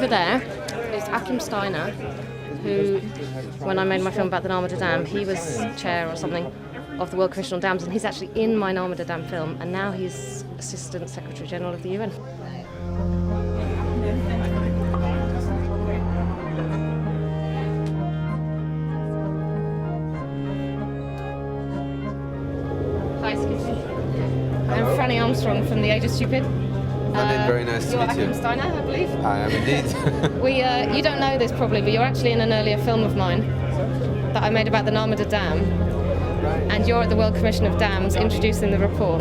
over there is Achim Steiner, who, when I made my film about the Narmada Dam, he was chair or something of the World Commission on Dams, and he's actually in my Narmada Dam film, and now he's Assistant Secretary General of the UN. Hi, excuse me. I'm Franny Armstrong from The Age of Stupid. Very nice to meet you. You're Achim Steiner, I believe. I am indeed. You don't know this probably, but you're actually in an earlier film of mine that I made about the Narmada Dam. Right. And you're at the World Commission of Dams introducing the report.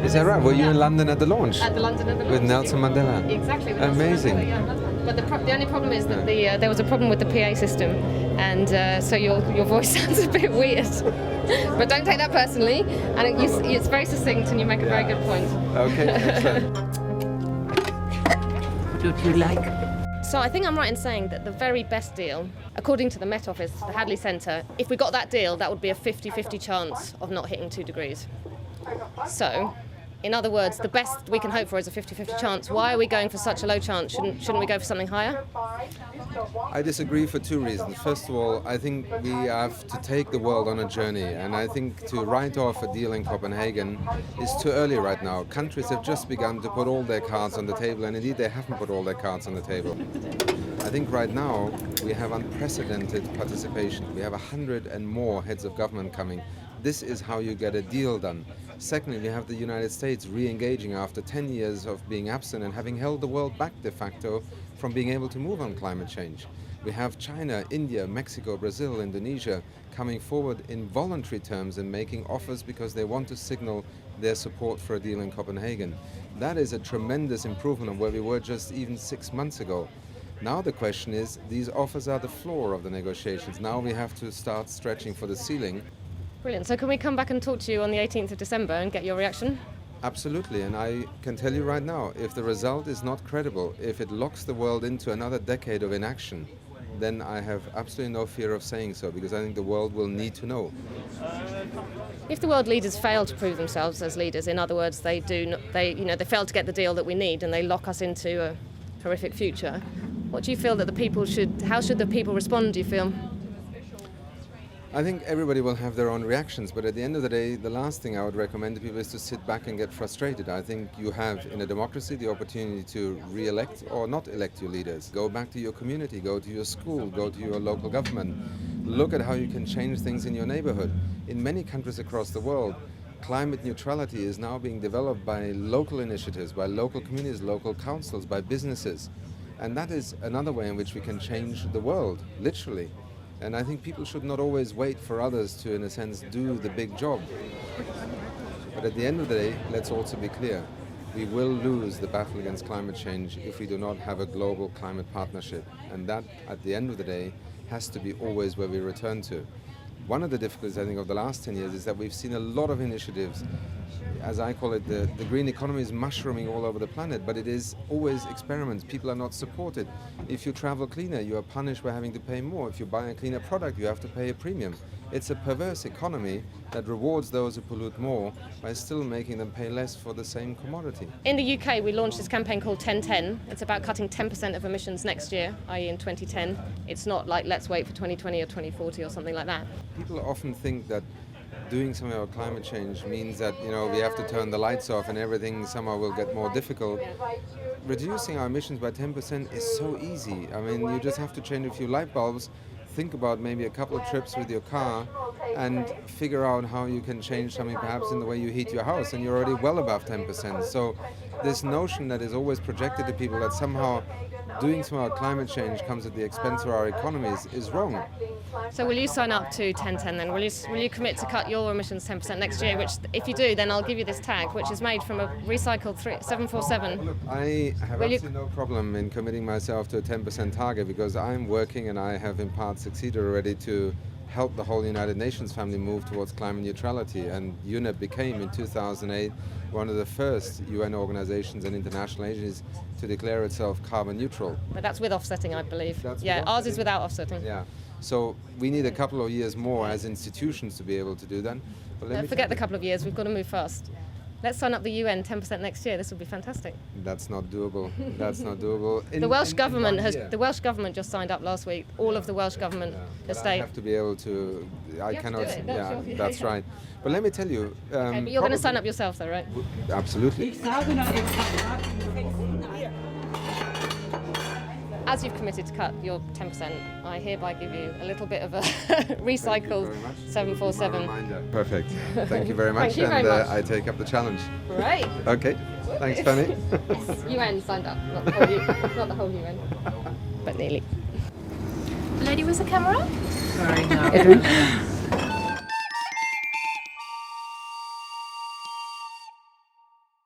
Is that right? Were you in London at the launch? At the London at the launch. With Nelson Mandela? Exactly. With Amazing. Nelson Mandela, yeah. But the only problem is that there was a problem with the PA system, and so your voice sounds a bit weird. But don't take that personally, and it's very succinct, and you make a very good point. Okay, excellent. Would you like? So I think I'm right in saying that the very best deal, according to the Met Office, the Hadley Centre, if we got that deal, that would be a 50-50 chance of not hitting 2 degrees. So, in other words, the best we can hope for is a 50-50 chance. Why are we going for such a low chance? Shouldn't we go for something higher? I disagree for 2 reasons. First of all, I think we have to take the world on a journey, and I think to write off a deal in Copenhagen is too early right now. Countries have just begun to put all their cards on the table, and indeed they haven't put all their cards on the table. I think right now we have unprecedented participation. We have 100 and more heads of government coming. This is how you get a deal done. Secondly, we have the United States re-engaging after 10 years of being absent and having held the world back de facto from being able to move on climate change. We have China, India, Mexico, Brazil, Indonesia coming forward in voluntary terms and making offers because they want to signal their support for a deal in Copenhagen. That is a tremendous improvement on where we were just even 6 months ago. Now the question is, these offers are the floor of the negotiations. Now we have to start stretching for the ceiling. Brilliant. So can we come back and talk to you on the 18th of December and get your reaction? Absolutely, and I can tell you right now, if the result is not credible, if it locks the world into another decade of inaction, then I have absolutely no fear of saying so, because I think the world will need to know. If the world leaders fail to prove themselves as leaders, in other words, they fail to get the deal that we need and they lock us into a horrific future, what do you feel that how should the people respond, do you feel? I think everybody will have their own reactions, but at the end of the day, the last thing I would recommend to people is to sit back and get frustrated. I think you have, in a democracy, the opportunity to re-elect or not elect your leaders. Go back to your community, go to your school, go to your local government. Look at how you can change things in your neighborhood. In many countries across the world, climate neutrality is now being developed by local initiatives, by local communities, local councils, by businesses. And that is another way in which we can change the world, literally. And I think people should not always wait for others to, in a sense, do the big job. But at the end of the day, let's also be clear. We will lose the battle against climate change if we do not have a global climate partnership. And that, at the end of the day, has to be always where we return to. One of the difficulties, I think, of the last 10 years is that we've seen a lot of initiatives. As I call it, the green economy is mushrooming all over the planet, but it is always experiments. People are not supported. If you travel cleaner, you are punished by having to pay more. If you buy a cleaner product, you have to pay a premium. It's a perverse economy that rewards those who pollute more by still making them pay less for the same commodity. In the UK, we launched this campaign called 10-10. It's about cutting 10% of emissions next year, i.e. in 2010. It's not like let's wait for 2020 or 2040 or something like that. People often think that doing something about climate change means that, we have to turn the lights off and everything somehow will get more difficult. Reducing our emissions by 10% is so easy. I mean, you just have to change a few light bulbs, think about maybe a couple of trips with your car and figure out how you can change something perhaps in the way you heat your house, and you're already well above 10%. So this notion that is always projected to people that somehow doing something about climate change comes at the expense of our economies is wrong. So will you sign up to 10-10 then? Will you commit to cut your emissions 10% next year? Which, if you do, then I'll give you this tag, which is made from a recycled 747. Look, I have absolutely no problem in committing myself to a 10% target, because I'm working and I have in part succeeded already to help the whole United Nations family move towards climate neutrality. And UNEP became, in 2008, one of the first UN organizations and international agencies to declare itself carbon neutral. But that's with offsetting, I believe. Ours is without offsetting. Yeah. So we need a couple of years more as institutions to be able to do that. But Forget the couple of years, we've got to move fast. Let's sign up the UN 10% next year. This will be fantastic. That's not doable. That's not doable. The Welsh government the Welsh government just signed up last week. All of the Welsh government has I stayed. have to be able to. I have to cannot. do it. That's Yeah, your- that's right. But let me tell you. Okay, but you're going to sign up yourself, though, right? Absolutely. As you've committed to cut your 10%, I hereby give you a little bit of a recycled 747. Perfect. Thank you very much. Thank you very much. I take up the challenge. Right. Okay. Thanks, Fanny. UN signed up, not the whole not the whole UN, but nearly. The lady with the camera? Sorry, no.